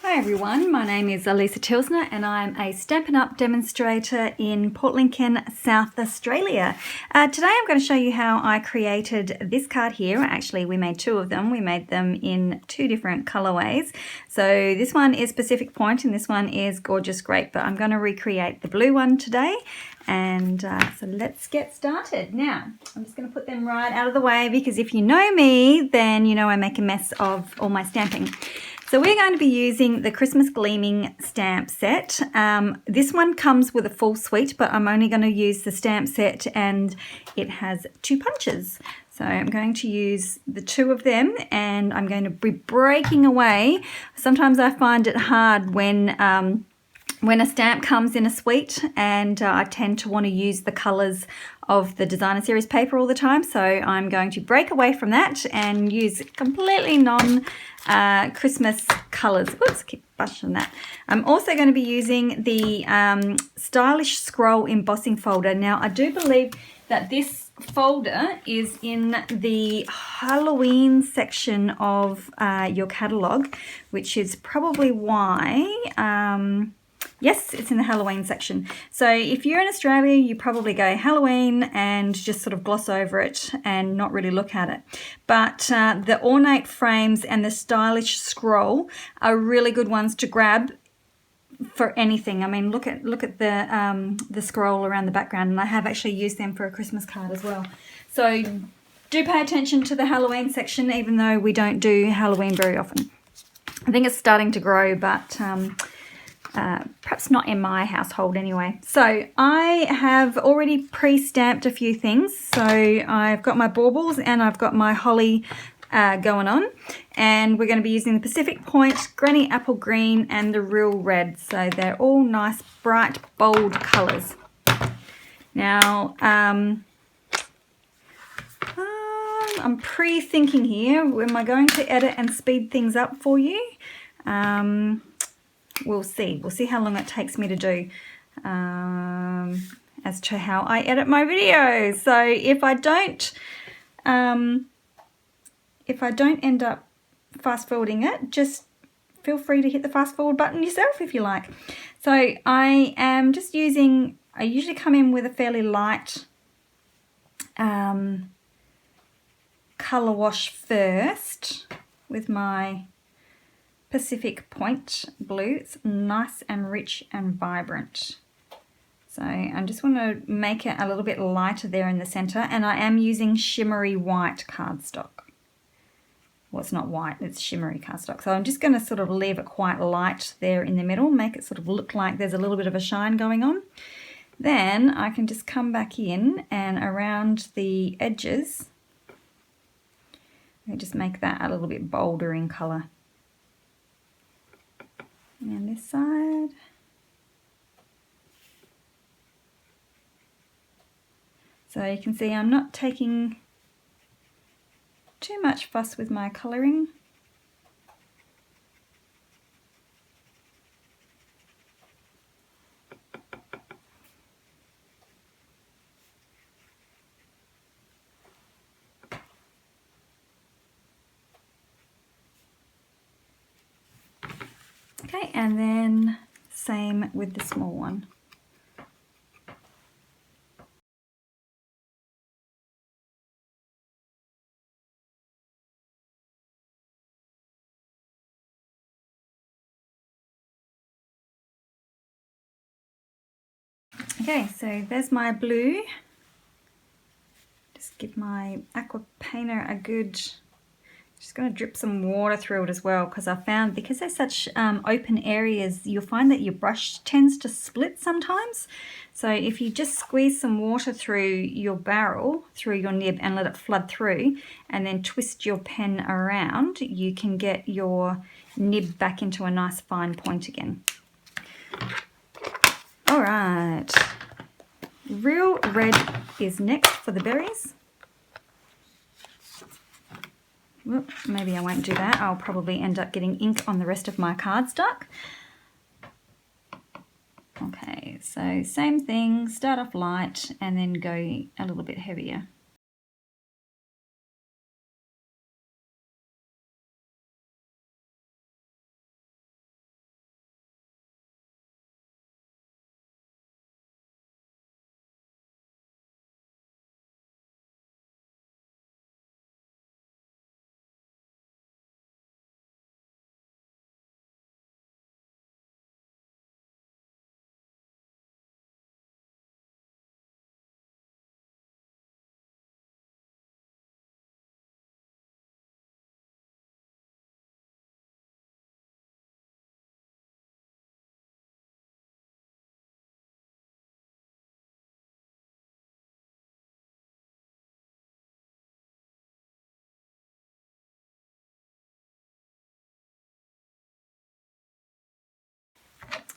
Hi everyone, my name is Alisa Tilsner and I'm a Stampin' Up demonstrator in Port Lincoln, South Australia. Today I'm going to show you how I created this card here. Actually, we made two of them. We made them in two different colorways. So this one is Pacific Point and this one is Gorgeous Grape, but I'm going to recreate the blue one today. And so let's get started. Now, I'm just going to put them right out of the way because if you know me, then you know I make a mess of all my stamping. So we're going to be using the Christmas Gleaming stamp set. This one comes with a full suite, but I'm only going to use the stamp set and it has two punches. So I'm going to use the two of them and I'm going to be breaking away. Sometimes I find it hard when a stamp comes in a suite, and I tend to want to use the colours of the designer series paper all the time, so I'm going to break away from that and use completely non-Christmas colours. Oops, keep brushing that. I'm also going to be using the Stylish Scroll Embossing folder. Now, I do believe that this folder is in the Halloween section of your catalogue, which is probably why... Yes, it's in the Halloween section. So if you're in Australia, you probably go Halloween and just sort of gloss over it and not really look at it. But the ornate frames and the stylish scroll are really good ones to grab for anything. I mean, look at the scroll around the background, and I have actually used them for a Christmas card as well. So do pay attention to the Halloween section, even though we don't do Halloween very often. I think it's starting to grow, but perhaps not in my household anyway. So I have already pre-stamped a few things. So I've got my baubles and I've got my holly going on. And we're going to be using the Pacific Point, Granny Apple Green and the Real Red. So they're all nice, bright, bold colours. Now, I'm pre-thinking here. Am I going to edit and speed things up for you? We'll see. We'll see how long it takes me to do as to how I edit my videos. So if I don't end up fast forwarding it, just feel free to hit the fast forward button yourself if you like. So I am just using, I usually come in with a fairly light colour wash first with my Pacific Point blue. It's nice and rich and vibrant. So I just want to make it a little bit lighter there in the center, and I am using shimmery white cardstock. Well, it's not white, it's shimmery cardstock. So I'm just going to sort of leave it quite light there in the middle, make it sort of look like there's a little bit of a shine going on. Then I can just come back in and around the edges, I just make that a little bit bolder in color. And this side. So you can see I'm not taking too much fuss with my colouring. Okay, and then same with the small one. Okay, so there's my blue. Just give my aqua painter a good... Just going to drip some water through it as well, because I found because they're such open areas, you'll find that your brush tends to split sometimes. So if you just squeeze some water through your barrel, through your nib, and let it flood through, and then twist your pen around, you can get your nib back into a nice fine point again. All right, Real Red is next for the berries. Well, maybe I won't do that. I'll probably end up getting ink on the rest of my cardstock. Okay, so same thing, start off light and then go a little bit heavier.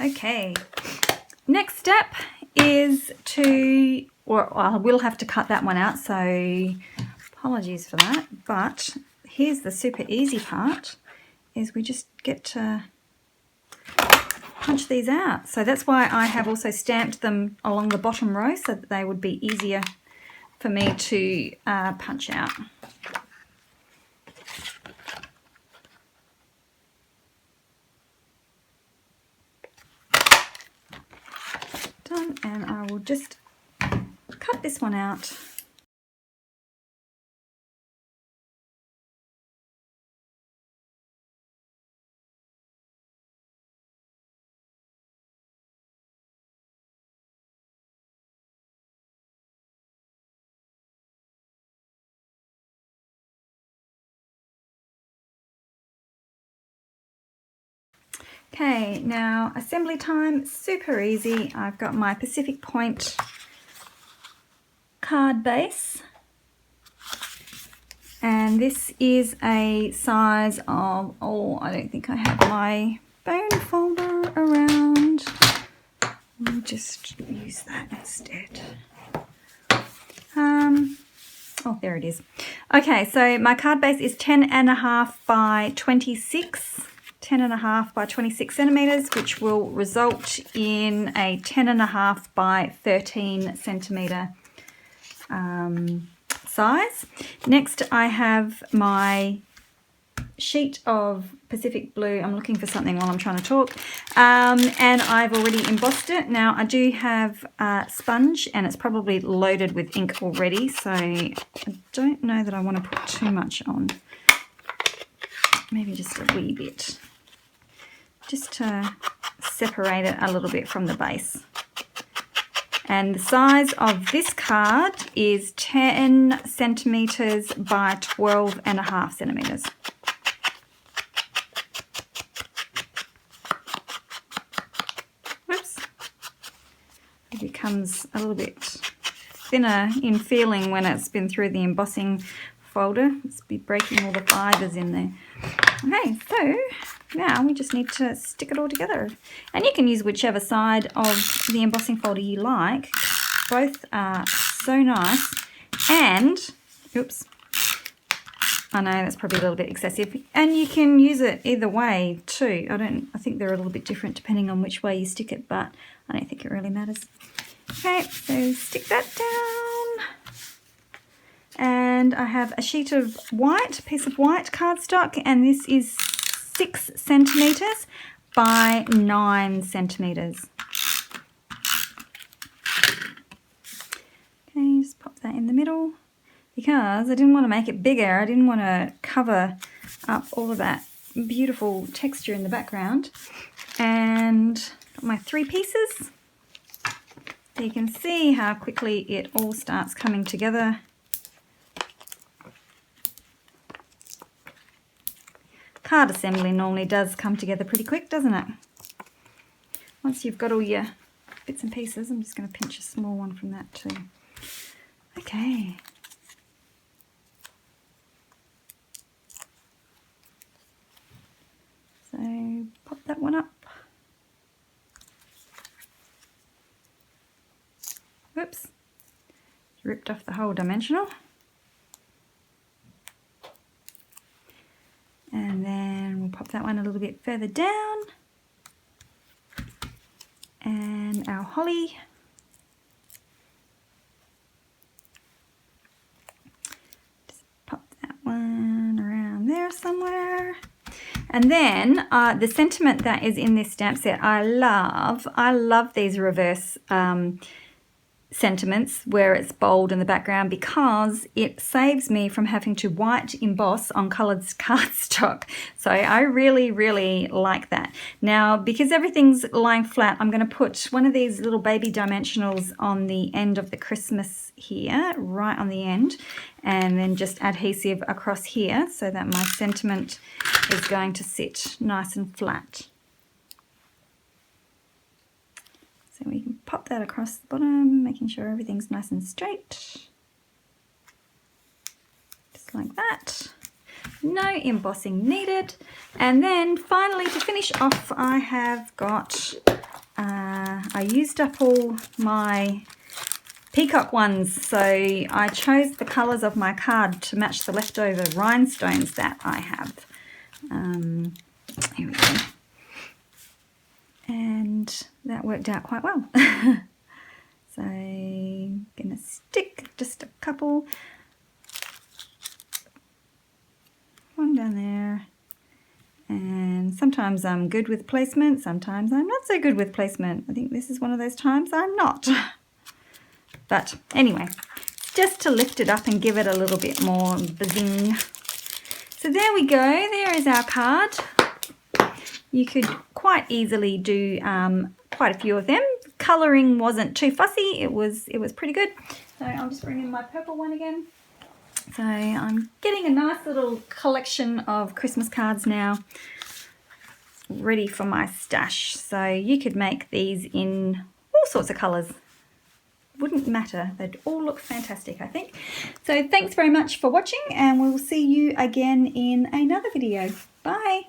Okay, next step is to, or I will have to cut that one out, so apologies for that, but here's the super easy part, is we just get to punch these out. So that's why I have also stamped them along the bottom row so that they would be easier for me to punch out. Done, and I will just cut this one out. Okay, now assembly time, super easy. I've got my Pacific Point card base, and this is a size of, oh, I don't think I have my bone folder around. Let me just use that instead. Oh, there it is. Okay, so my card base is 10.5 by 26. 10.5 by 26 centimeters, which will result in a 10.5 by 13 centimeter size. Next, I have my sheet of Pacific Blue. I'm looking for something while I'm trying to talk, and I've already embossed it. Now I do have a sponge, and it's probably loaded with ink already, so I don't know that I want to put too much on. Maybe just a wee bit, just to separate it a little bit from the base. And the size of this card is 10 centimeters by 12.5 centimeters. Whoops. It becomes a little bit thinner in feeling when it's been through the embossing folder. It's be breaking all the fibers in there. Okay, so now we just need to stick it all together. And you can use whichever side of the embossing folder you like. Both are so nice. And, oops, I know that's probably a little bit excessive. And you can use it either way too. I think they're a little bit different depending on which way you stick it, but I don't think it really matters. Okay, so stick that down. And I have a sheet of white, piece of white cardstock, and this is 6 centimeters by 9 centimeters. Okay, just pop that in the middle because I didn't want to make it bigger. I didn't want to cover up all of that beautiful texture in the background. And got my 3 pieces. So you can see how quickly it all starts coming together. Card assembly normally does come together pretty quick, doesn't it? Once you've got all your bits and pieces, I'm just going to pinch a small one from that too. Okay. So pop that one up. Whoops. Ripped off the whole dimensional. And then we'll pop that one a little bit further down. And our holly. Just pop that one around there somewhere. And then the sentiment that is in this stamp set, I love these reverse sentiments where it's bold in the background because it saves me from having to white emboss on coloured cardstock. So I really like that. Now, because everything's lying flat, I'm going to put one of these little baby dimensionals on the end of the Christmas here, right on the end, and then just adhesive across here so that my sentiment is going to sit nice and flat. So we can pop that across the bottom, making sure everything's nice and straight. Just like that. No embossing needed. And then finally, to finish off, I have got I used up all my peacock ones, so I chose the colours of my card to match the leftover rhinestones that I have. Here we go. And that worked out quite well. So I'm going to stick just a couple. One down there. And sometimes I'm good with placement, sometimes I'm not so good with placement. I think this is one of those times I'm not. But anyway, just to lift it up and give it a little bit more zing. So there we go, there is our card. You could quite easily do quite a few of them. Colouring wasn't too fussy, it was pretty good. So I'm just bringing my purple one again. So I'm getting a nice little collection of Christmas cards now, ready for my stash. So you could make these in all sorts of colours. Wouldn't matter, they'd all look fantastic, I think. So thanks very much for watching, and we'll see you again in another video. Bye.